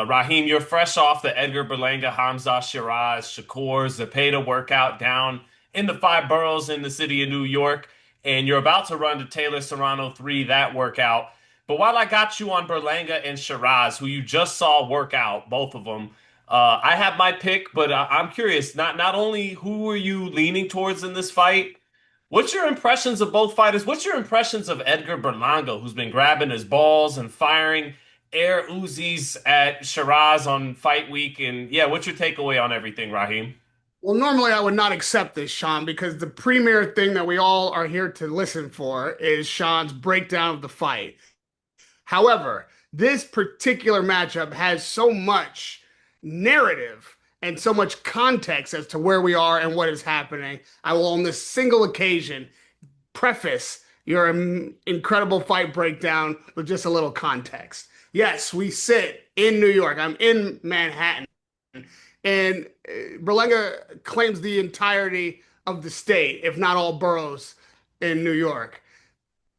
Raheem, you're fresh off the Edgar Berlanga, Hamzah Sheeraz, Shakur Zepeda workout down in the five boroughs in the city of New York, and you're about to run the Taylor Serrano 3, that workout. But while I got you on Berlanga and Sheeraz, who you just saw work out, both of them, I have my pick, but I'm curious, not only who are you leaning towards in this fight, what's your impressions of both fighters? What's your impressions of Edgar Berlanga, who's been grabbing his balls and firing air Uzis at Shiraz on fight week? And yeah, what's your takeaway on everything, Raheem? Well, normally I would not accept this, Sean, because the premier thing that we all are here to listen for is Sean's breakdown of the fight. However, this particular matchup has so much narrative and so much context as to where we are and what is happening. I will, on this single occasion, preface your incredible fight breakdown with just a little context. Yes, we sit in New York. I'm in Manhattan. And Berlanga claims the entirety of the state, if not all boroughs in New York.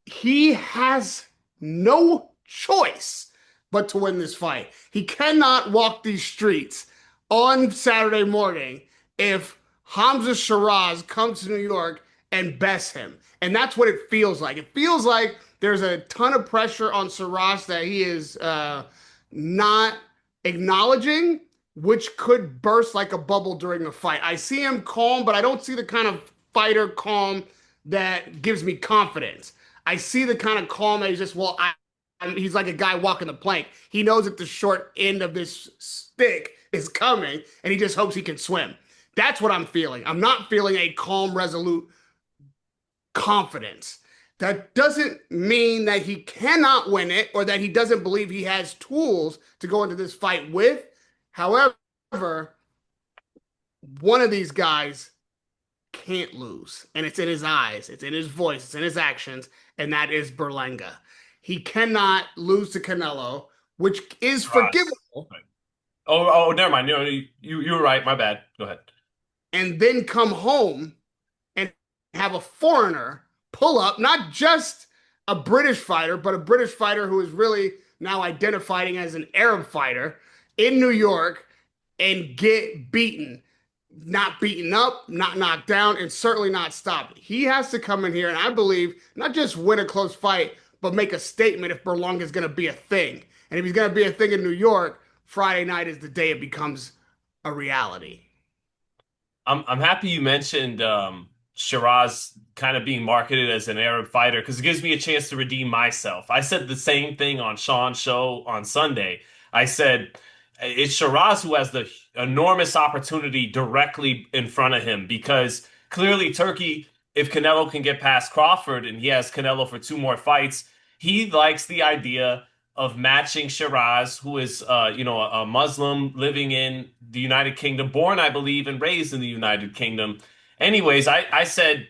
He has no choice but to win this fight. He cannot walk these streets on Saturday morning if Hamzah Sheeraz comes to New York and bests him. And that's what it feels like. It feels like there's a ton of pressure on Sheeraz that he is not acknowledging, which could burst like a bubble during the fight. I see him calm, but I don't see the kind of fighter calm that gives me confidence. I see the kind of calm that he's just, he's like a guy walking the plank. He knows that the short end of this stick is coming, and he just hopes he can swim. That's what I'm feeling. I'm not feeling a calm, resolute confidence. That doesn't mean that he cannot win it or that he doesn't believe he has tools to go into this fight with. However, one of these guys can't lose, and it's in his eyes, it's in his voice, it's in his actions, and that is Berlanga. He cannot lose to Canelo, which is Shiraz. forgivable, Oh, never mind. You were right. My bad. Go ahead. and then come home and have a foreigner pull up, not just a British fighter, but a British fighter who is really now identifying as an Arab fighter in New York and get beaten. Not beaten up, not knocked down, and certainly not stopped. He has to come in here and I believe not just win a close fight, but make a statement if Berlanga is going to be a thing. And if he's going to be a thing in New York, Friday night is the day it becomes a reality. I'm happy you mentioned Shiraz kind of being marketed as an Arab fighter because it gives me a chance to redeem myself. I said the same thing on Sean's show on Sunday. I said it's Shiraz who has the enormous opportunity directly in front of him because clearly Turkey, if Canelo can get past Crawford and he has Canelo for two more fights, he likes the idea of matching Shiraz, who is, a Muslim living in the United Kingdom, born, I believe, and raised in the United Kingdom. Anyways, I said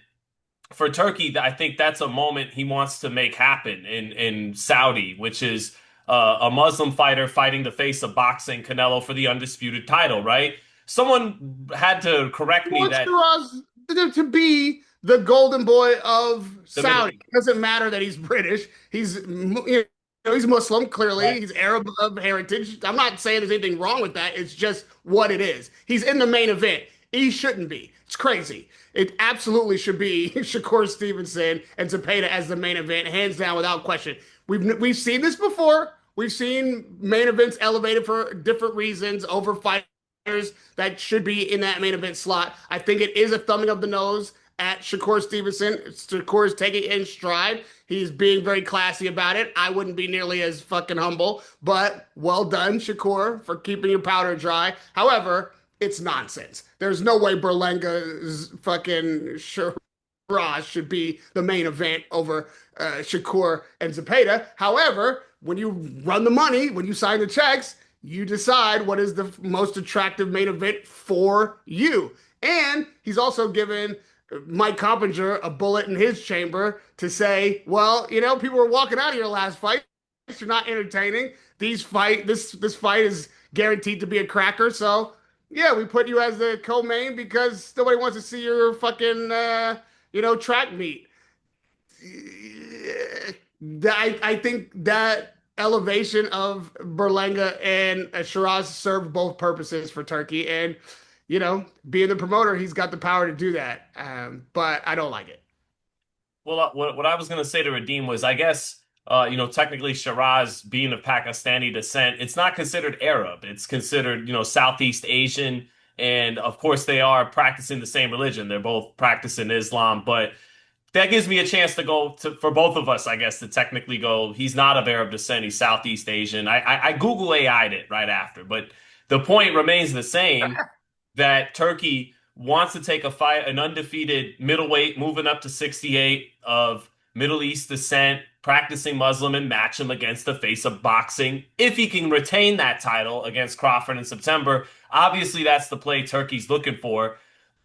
for Turkey, I think that's a moment he wants to make happen in Saudi, which is a Muslim fighter fighting the face of boxing, Canelo, for the undisputed title, right? Someone had to correct He me wants that Shiraz to be the golden boy of the Middle Saudi. East, It doesn't matter that he's British. He's Muslim, clearly. right? He's Arab of heritage. I'm not saying there's anything wrong with that. It's just what it is. He's in the main event. He shouldn't be. It's crazy. It absolutely should be Shakur Stevenson and Zepeda as the main event, hands down, without question. We've seen this before. We've seen main events elevated for different reasons over fighters that should be in that main event slot. I think it is a thumbing of the nose at Shakur Stevenson. Shakur is taking it in stride. He's being very classy about it. I wouldn't be nearly as fucking humble, but well done, Shakur, for keeping your powder dry. However, it's nonsense. There's no way Berlanga's fucking Shiraz should be the main event over Shakur and Zepeda. However, when you run the money, when you sign the checks, you decide what is the most attractive main event for you. And he's also given Mike Coppinger a bullet in his chamber to say, well, people were walking out of your last fight. You're not entertaining. This fight is guaranteed to be a cracker. So yeah, we put you as the co-main because nobody wants to see your fucking track meet. I think that elevation of Berlanga and Shiraz served both purposes for Turkey. And, being the promoter, he's got the power to do that. But I don't like it. Well, what I was going to say to redeem was, I guess, technically Shiraz being of Pakistani descent, it's not considered Arab. It's considered, Southeast Asian. And of course, they are practicing the same religion. They're both practicing Islam. But that gives me a chance to go to, for both of us, I guess, to technically go, he's not of Arab descent. He's Southeast Asian. I Google AI'd it right after. But the point remains the same that Turkey wants to take a fight, an undefeated middleweight moving up to 68 of Middle East descent, practicing Muslim, and match him against the face of boxing. If he can retain that title against Crawford in September, obviously that's the play Turkey's looking for.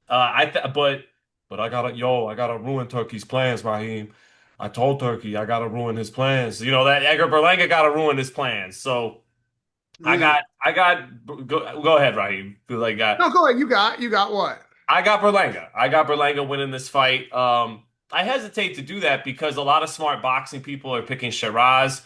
But I gotta ruin Turkey's plans, Raheem. I told Turkey I gotta ruin his plans. That Edgar Berlanga gotta ruin his plans. So Mm. go ahead, Raheem. Feel like No, go ahead. You got what? I got Berlanga. I got Berlanga winning this fight. I hesitate to do that because a lot of smart boxing people are picking Shiraz.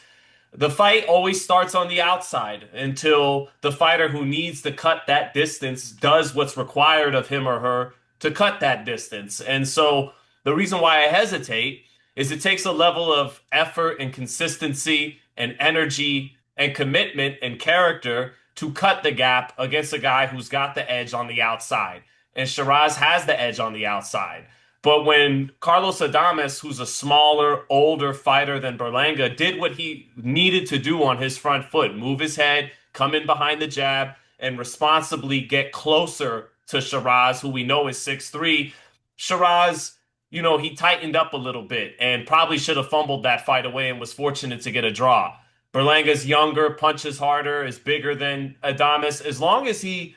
The fight always starts on the outside until the fighter who needs to cut that distance does what's required of him or her to cut that distance. And so the reason why I hesitate is it takes a level of effort and consistency and energy and commitment and character to cut the gap against a guy who's got the edge on the outside. And Shiraz has the edge on the outside. But when Carlos Adames, who's a smaller, older fighter than Berlanga, did what he needed to do on his front foot, move his head, come in behind the jab, and responsibly get closer to Shiraz, who we know is 6'3", Shiraz, he tightened up a little bit and probably should have fumbled that fight away and was fortunate to get a draw. Berlanga's younger, punches harder, is bigger than Adames. As long as he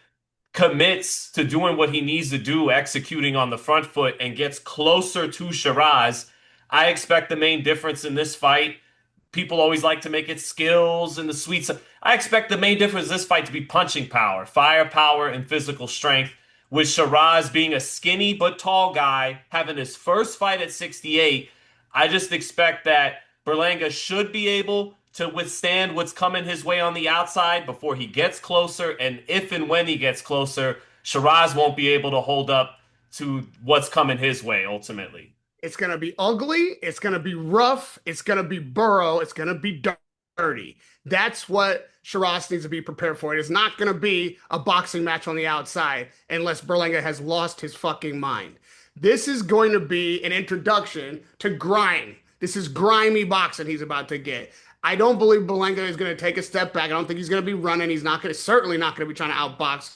commits to doing what he needs to do, executing on the front foot, and gets closer to Shiraz, I expect the main difference in this fight. People always like to make it skills and the sweets. I expect the main difference in this fight to be punching power, firepower, and physical strength. With Shiraz being a skinny but tall guy, having his first fight at 68, I just expect that Berlanga should be able to withstand what's coming his way on the outside before he gets closer. And if and when he gets closer, Shiraz won't be able to hold up to what's coming his way ultimately. It's going to be ugly. It's going to be rough. It's going to be borough. It's going to be dirty. That's what Shiraz needs to be prepared for. It is not going to be a boxing match on the outside unless Berlanga has lost his fucking mind. This is going to be an introduction to grime. This is grimy boxing he's about to get. I don't believe Berlanga is going to take a step back. I don't think he's going to be running. He's not going to, certainly not going to be trying to outbox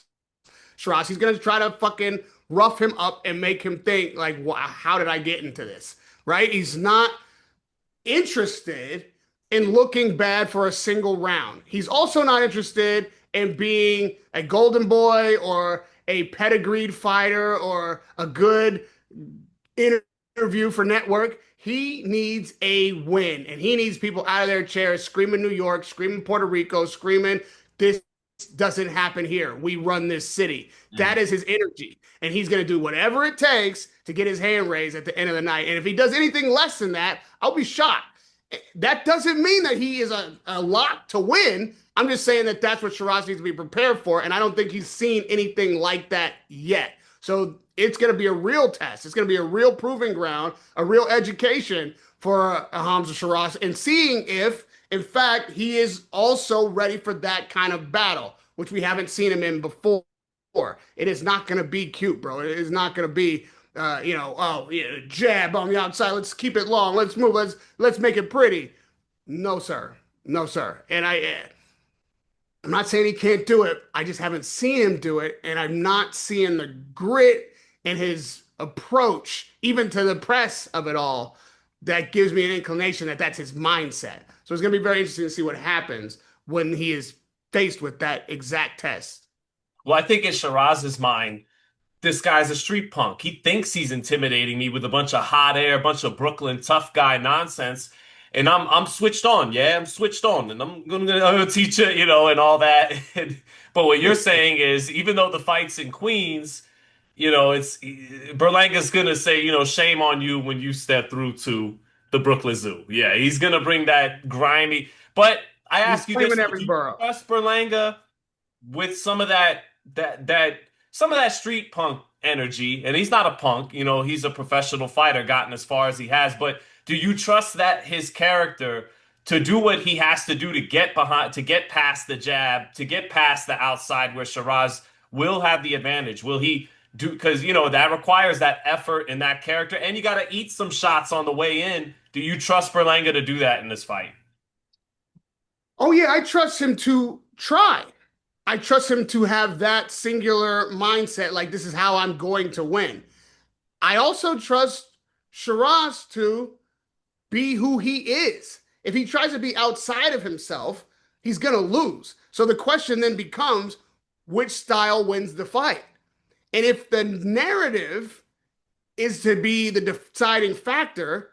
Shiraz. He's going to try to fucking rough him up and make him think like, how did I get into this? Right? He's not interested in looking bad for a single round. He's also not interested in being a golden boy or a pedigreed fighter or a good interview for network. He needs a win, and he needs people out of their chairs screaming New York, screaming Puerto Rico, screaming this doesn't happen here. We run this city. That Mm. is his energy. And he's going to do whatever it takes to get his hand raised at the end of the night. And if he does anything less than that, I'll be shocked. That doesn't mean that he is a lock to win. I'm just saying that that's what Shiraz needs to be prepared for. And I don't think he's seen anything like that yet. So it's going to be a real test. It's going to be a real proving ground, a real education for Hamzah Sheeraz, and seeing if, in fact, he is also ready for that kind of battle, which we haven't seen him in before. It is not going to be cute, bro. It is not going to be, oh, yeah, jab on the outside. Let's keep it long. Let's move. Let's make it pretty. No, sir. No, sir. And I'm not saying he can't do it. I just haven't seen him do it, and I'm not seeing the grit and his approach, even to the press of it all, that gives me an inclination that that's his mindset. So it's going to be very interesting to see what happens when he is faced with that exact test. Well, I think in Shiraz's mind, this guy's a street punk. He thinks he's intimidating me with a bunch of hot air, a bunch of Brooklyn tough guy nonsense. And I'm switched on, yeah, I'm switched on, and I'm gonna teach you, and all that. But what you're saying is, even though the fight's in Queens, it's Berlanga's gonna say, shame on you when you step through to the Brooklyn Zoo. Yeah, he's gonna bring that grimy. But I He's ask you this: claiming do every you borough. trust Berlanga with some of that street punk energy? And he's not a punk, he's a professional fighter, gotten as far as he has. But do you trust that his character to do what he has to do to get behind, to get past the jab, to get past the outside where Shiraz will have the advantage? Will he do? Because that requires that effort and that character, and you got to eat some shots on the way in. Do you trust Berlanga to do that in this fight? Oh yeah, I trust him to try. I trust him to have that singular mindset, like this is how I'm going to win. I also trust Shiraz to be who he is. If he tries to be outside of himself, he's going to lose. So the question then becomes which style wins the fight? And if the narrative is to be the deciding factor,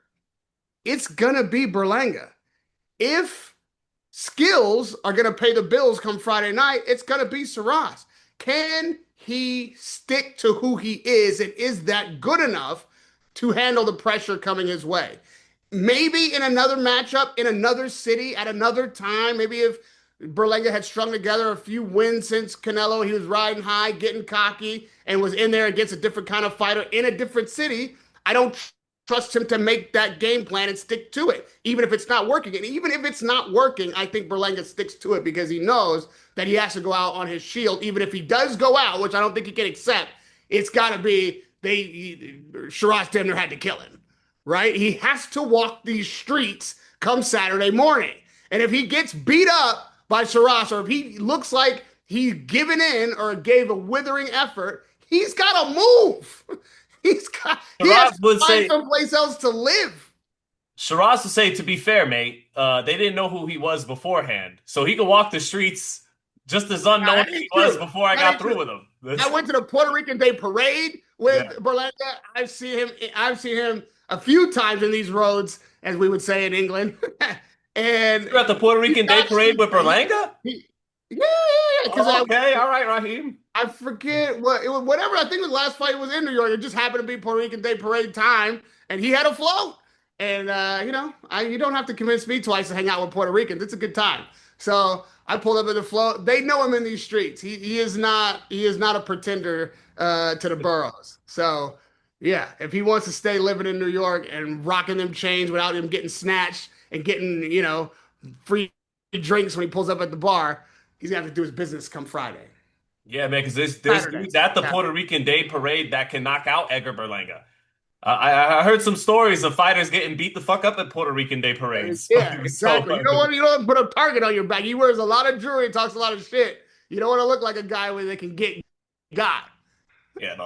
it's going to be Berlanga. If skills are going to pay the bills come Friday night, it's going to be Shiraz. Can he stick to who he is, and is that good enough to handle the pressure coming his way? Maybe in another matchup, in another city, at another time, maybe if Berlanga had strung together a few wins since Canelo, he was riding high, getting cocky, and was in there against a different kind of fighter in a different city. I don't trust him to make that game plan and stick to it, even if it's not working. And even if it's not working, I think Berlanga sticks to it because he knows that he has to go out on his shield. Even if he does go out, which I don't think he can accept, it's got to be Shiraz damn near had to kill him, right? He has to walk these streets come Saturday morning. And if he gets beat up by Shiraz, or if he looks like he's given in or gave a withering effort, he's got to move. He has Shiraz to would find say someplace else to live. Shiraz would say, to be fair, mate, they didn't know who he was beforehand. So he could walk the streets just as Now, unknown that as he ain't was true. before I That got ain't through true. with him. I went to the Puerto Rican Day Parade with Yeah. Berlanga. I've seen him a few times in these roads, as we would say in England. And You're at the Puerto he's Rican Day got Parade street with cred. Berlanga? Yeah, yeah, yeah. Because Oh, okay. All right, Raheem. I forget what it was, whatever. I think the last fight was in New York. It just happened to be Puerto Rican Day Parade time, and he had a float. And you don't have to convince me twice to hang out with Puerto Ricans. It's a good time. So I pulled up at the float. They know him in these streets. He is not a pretender to the boroughs. So yeah, if he wants to stay living in New York and rocking them chains without him getting snatched and getting free drinks when he pulls up at the bar, he's gonna have to do his business come Friday. Yeah, man, because there's Saturday. dudes at the Saturday. Puerto Rican Day Parade that can knock out Edgar Berlanga. I heard some stories of fighters getting beat the fuck up at Puerto Rican Day parades. Yeah, So, exactly. You don't put a target on your back. He wears a lot of jewelry and talks a lot of shit. You don't want to look like a guy where they can get got. yeah, no,